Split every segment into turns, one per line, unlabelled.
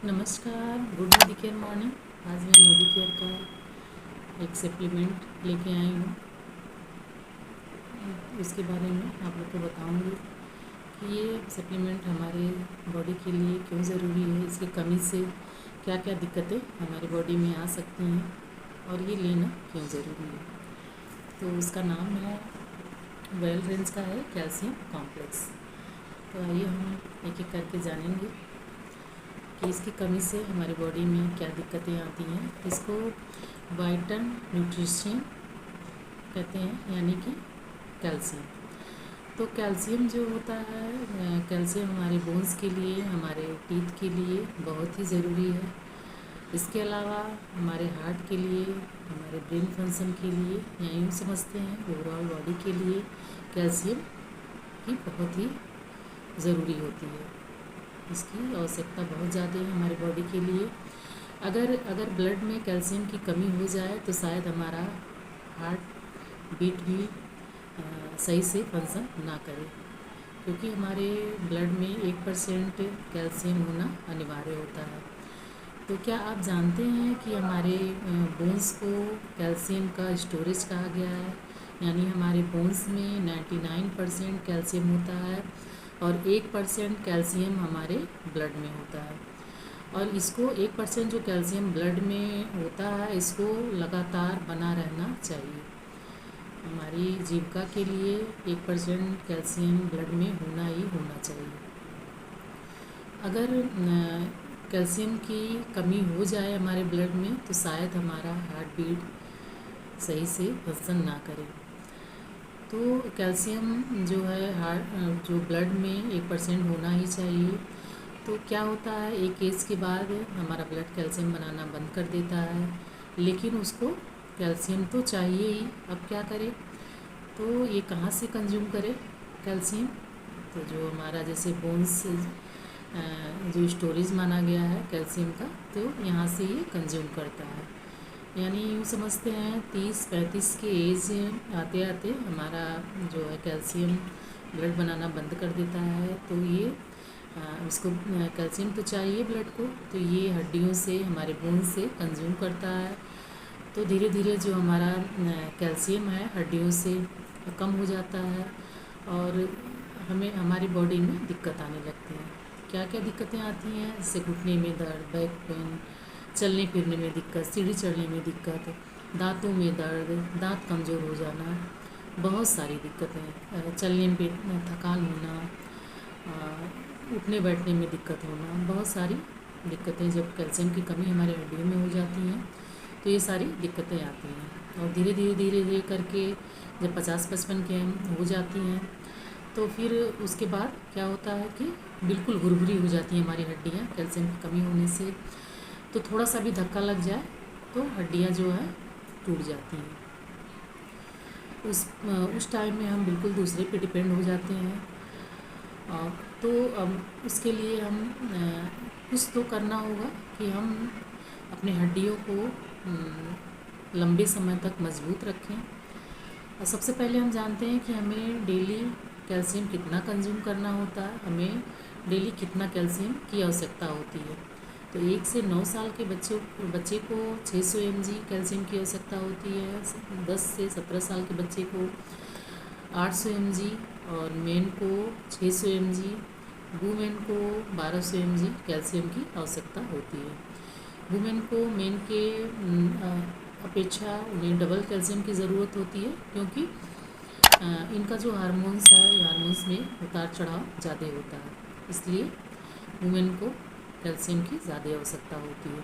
नमस्कार, good Modi care morning. आज मैं मोदी केयर का एक सप्लीमेंट लेके आई हूँ। इसके बारे में आप लोग को बताऊँगी कि ये सप्लीमेंट हमारे बॉडी के लिए क्यों ज़रूरी है, इसकी कमी से क्या क्या दिक्कतें हमारी बॉडी में आ सकती हैं और ये लेना क्यों ज़रूरी है। तो उसका नाम है वेल रेंज का है कैल्शियम कॉम्प्लेक्स। तो आइए हम एक एक करके जानेंगे कि इसकी कमी से हमारी बॉडी में क्या दिक्कतें आती हैं। इसको वाइटल न्यूट्रिशन कहते हैं, यानी कि कैल्शियम। तो कैल्शियम जो होता है, कैल्शियम हमारे बोन्स के लिए, हमारे टीथ के लिए बहुत ही ज़रूरी है। इसके अलावा हमारे हार्ट के लिए, हमारे ब्रेन फंक्शन के लिए, या यूँ समझते हैं ओवरऑल बॉडी के लिए कैल्शियम की बहुत ही ज़रूरी होती है। इसकी आवश्यकता बहुत ज़्यादा है हमारी बॉडी के लिए। अगर ब्लड में कैल्शियम की कमी हो जाए तो शायद हमारा हार्ट बीट भी सही से फंक्शन ना करे, क्योंकि हमारे ब्लड में 1% कैल्शियम होना अनिवार्य होता है। तो क्या आप जानते हैं कि हमारे बोन्स को कैल्शियम का स्टोरेज कहा गया है, यानी हमारे बोन्स में 99% कैल्शियम होता है और 1% कैल्शियम हमारे ब्लड में होता है। और इसको 1% जो कैल्शियम ब्लड में होता है, इसको लगातार बना रहना चाहिए। हमारी जीविका के लिए 1% कैल्शियम ब्लड में होना ही होना चाहिए। अगर कैल्शियम की कमी हो जाए हमारे ब्लड में तो शायद हमारा हार्ट बीट सही से फंक्शन ना करे। तो कैल्शियम जो है जो ब्लड में 1% होना ही चाहिए। तो क्या होता है, एक एज के बाद हमारा ब्लड कैल्शियम बनाना बंद कर देता है, लेकिन उसको कैल्शियम तो चाहिए ही। अब क्या करें, तो ये कहाँ से कंज्यूम करे कैल्शियम? तो जो हमारा जैसे बोन्स जो स्टोरेज माना गया है कैल्शियम का, तो यहाँ से ये कंज्यूम करता है। यानी यूँ समझते हैं 30-35 के एज आते आते हमारा जो है कैल्शियम ब्लड बनाना बंद कर देता है। तो ये इसको कैल्शियम तो चाहिए ब्लड को, तो ये हड्डियों से, हमारे बोन से कंज्यूम करता है। तो धीरे धीरे जो हमारा कैल्शियम है हड्डियों से कम हो जाता है और हमें हमारी बॉडी में दिक्कत आने लगती है। क्या क्या दिक्कतें आती हैं, जैसे घुटने में दर्द, बैक पेन, चलने फिरने में दिक्कत, सीढ़ी चढ़ने में दिक्कत, दांतों में दर्द, दांत कमज़ोर हो जाना, बहुत सारी दिक्कतें, चलने में थकान होना, उठने बैठने में दिक्कत होना, बहुत सारी दिक्कतें जब कैल्शियम की कमी हमारे हड्डियों में हो जाती हैं तो ये सारी दिक्कतें आती हैं। और धीरे धीरे करके जब 50-55 के हो जाती हैं तो फिर उसके बाद क्या होता है कि बिल्कुल भुरभुरी हो जाती हैं हमारी हड्डियाँ कैल्शियम की कमी होने से। तो थोड़ा सा भी धक्का लग जाए तो हड्डियाँ जो है टूट जाती हैं। उस टाइम में हम बिल्कुल दूसरे पे डिपेंड हो जाते हैं। तो उसके लिए हम कुछ तो करना होगा कि हम अपने हड्डियों को लंबे समय तक मजबूत रखें। और सबसे पहले हम जानते हैं कि हमें डेली कैल्शियम कितना कंज्यूम करना होता है, हमें डेली कितना कैल्शियम की आवश्यकता होती है। तो 1 से 9 साल के बच्चे को 600 mg कैल्शियम की आवश्यकता होती है। 10 से 17 साल के बच्चे को 800 mg और मेन को 600 mg, वुमेन को 1200 mg कैल्शियम की आवश्यकता होती है। वुमेन को मेन के अपेक्षा उन्हें डबल कैल्शियम की ज़रूरत होती है, क्योंकि इनका जो हार्मोन्स है, हार्मोन्स में उतार चढ़ाव ज़्यादा होता है, इसलिए वुमेन को कैल्शियम की ज़्यादा आवश्यकता होती है।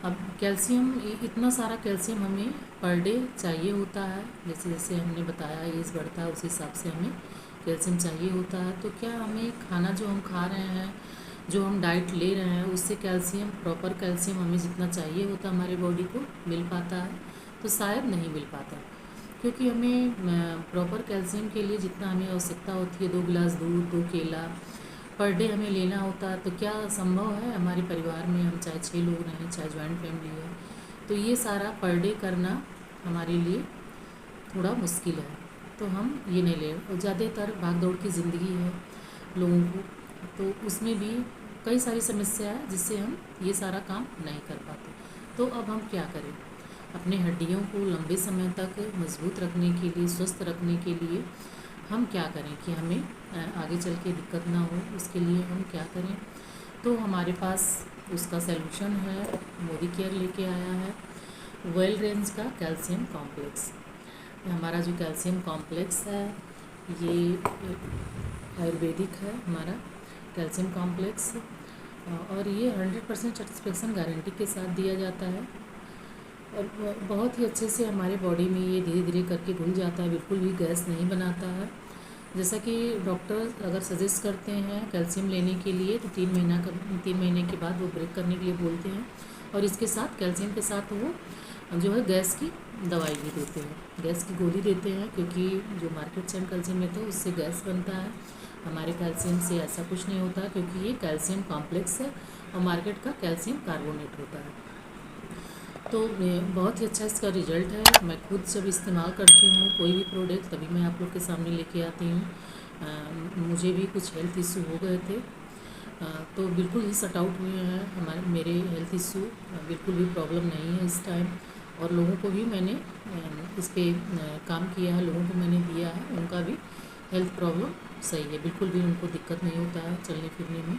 अब कैल्शियम, इतना सारा कैल्शियम हमें पर डे चाहिए होता है। जैसे जैसे हमने बताया एज बढ़ता है उस हिसाब से हमें कैल्शियम चाहिए होता है। तो क्या हमें खाना जो हम खा रहे हैं, जो हम डाइट ले रहे हैं, उससे कैल्शियम, प्रॉपर कैल्शियम हमें जितना चाहिए होता है हमारी बॉडी को मिल पाता है? तो शायद नहीं मिल पाता, क्योंकि हमें प्रॉपर कैल्शियम के लिए जितना हमें आवश्यकता होती है 2 गिलास दूध, 2 केला पर डे हमें लेना होता है। तो क्या संभव है हमारे परिवार में, हम चाहे 6 लोग रहें, चाहे जॉइंट फैमिली है, तो ये सारा पर डे करना हमारे लिए थोड़ा मुश्किल है। तो हम ये नहीं ले, और ज़्यादातर भाग दौड़ की ज़िंदगी है लोगों को, तो उसमें भी कई सारी समस्या है जिससे हम ये सारा काम नहीं कर पाते। तो अब हम क्या करें? अपने हड्डियों को लंबे समय तक मजबूत रखने के लिए, स्वस्थ रखने के लिए हम क्या करें कि हमें आगे चल के दिक्कत ना हो, उसके लिए हम क्या करें? तो हमारे पास उसका सलूशन है, मोदी केयर लेके आया है वेल रेंज का कैल्शियम कॉम्प्लेक्स। हमारा जो कैल्शियम कॉम्प्लेक्स है ये आयुर्वेदिक है हमारा कैल्शियम कॉम्प्लेक्स, और ये 100% सेटिस्फेक्शन गारंटी के साथ दिया जाता है और बहुत ही अच्छे से हमारे बॉडी में ये धीरे धीरे करके घुल जाता है, बिल्कुल भी गैस नहीं बनाता है। जैसा कि डॉक्टर अगर सजेस्ट करते हैं कैल्शियम लेने के लिए तो 3 महीने के बाद वो ब्रेक करने के लिए बोलते हैं, और इसके साथ कैल्शियम के साथ वो जो है गैस की दवाई भी देते हैं, गैस की गोली देते हैं, क्योंकि जो मार्केट से हम कैल्शियम लेते हैं उससे गैस बनता है। हमारे कैल्शियम से ऐसा कुछ नहीं होता, क्योंकि ये कैल्शियम कॉम्प्लेक्स है और मार्केट का कैल्शियम कार्बोनेट होता है। तो बहुत ही अच्छा इसका रिज़ल्ट है। मैं खुद जब इस्तेमाल करती हूँ कोई भी प्रोडक्ट तभी मैं आप लोग के सामने लेके आती हूँ। मुझे भी कुछ हेल्थ इशू हो गए थे, तो बिल्कुल ही सट आउट हुए हैं मेरे हेल्थ इशू, बिल्कुल भी प्रॉब्लम नहीं है इस टाइम। और लोगों को भी मैंने इस पर काम किया है, लोगों को मैंने दिया है, उनका भी हेल्थ प्रॉब्लम सही है, बिल्कुल भी उनको दिक्कत नहीं होता है चलने फिरने में,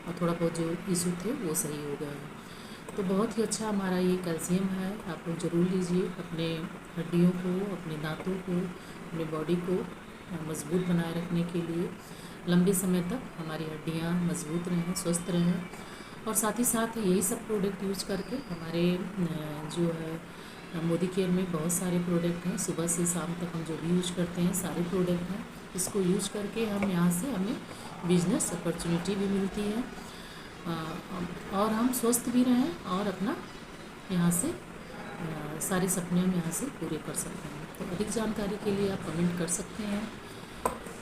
और थोड़ा बहुत जो इशू थे वो सही हो गया है। तो बहुत ही अच्छा हमारा ये कैल्शियम है, आप लोग ज़रूर लीजिए। अपने हड्डियों को, अपने दांतों को, अपने बॉडी को मज़बूत बनाए रखने के लिए, लंबे समय तक हमारी हड्डियाँ मज़बूत रहें, स्वस्थ रहें। और साथ ही साथ यही सब प्रोडक्ट यूज करके हमारे जो है मोदी केयर में बहुत सारे प्रोडक्ट हैं, सुबह से शाम तक हम जो भी यूज करते हैं सारे प्रोडक्ट हैं। इसको यूज करके हम यहाँ से हमें बिजनेस अपॉर्चुनिटी भी मिलती है, और हम स्वस्थ भी रहें और अपना यहाँ से सारे सपने हम यहाँ से पूरे कर सकते हैं। तो अधिक जानकारी के लिए आप कमेंट कर सकते हैं।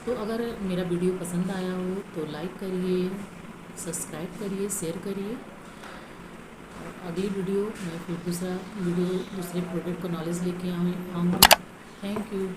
तो अगर मेरा वीडियो पसंद आया हो तो लाइक करिए, सब्सक्राइब करिए, शेयर करिए। अगली वीडियो मैं फिर दूसरे प्रोडक्ट का नॉलेज लेके आऊँगी। Thank you.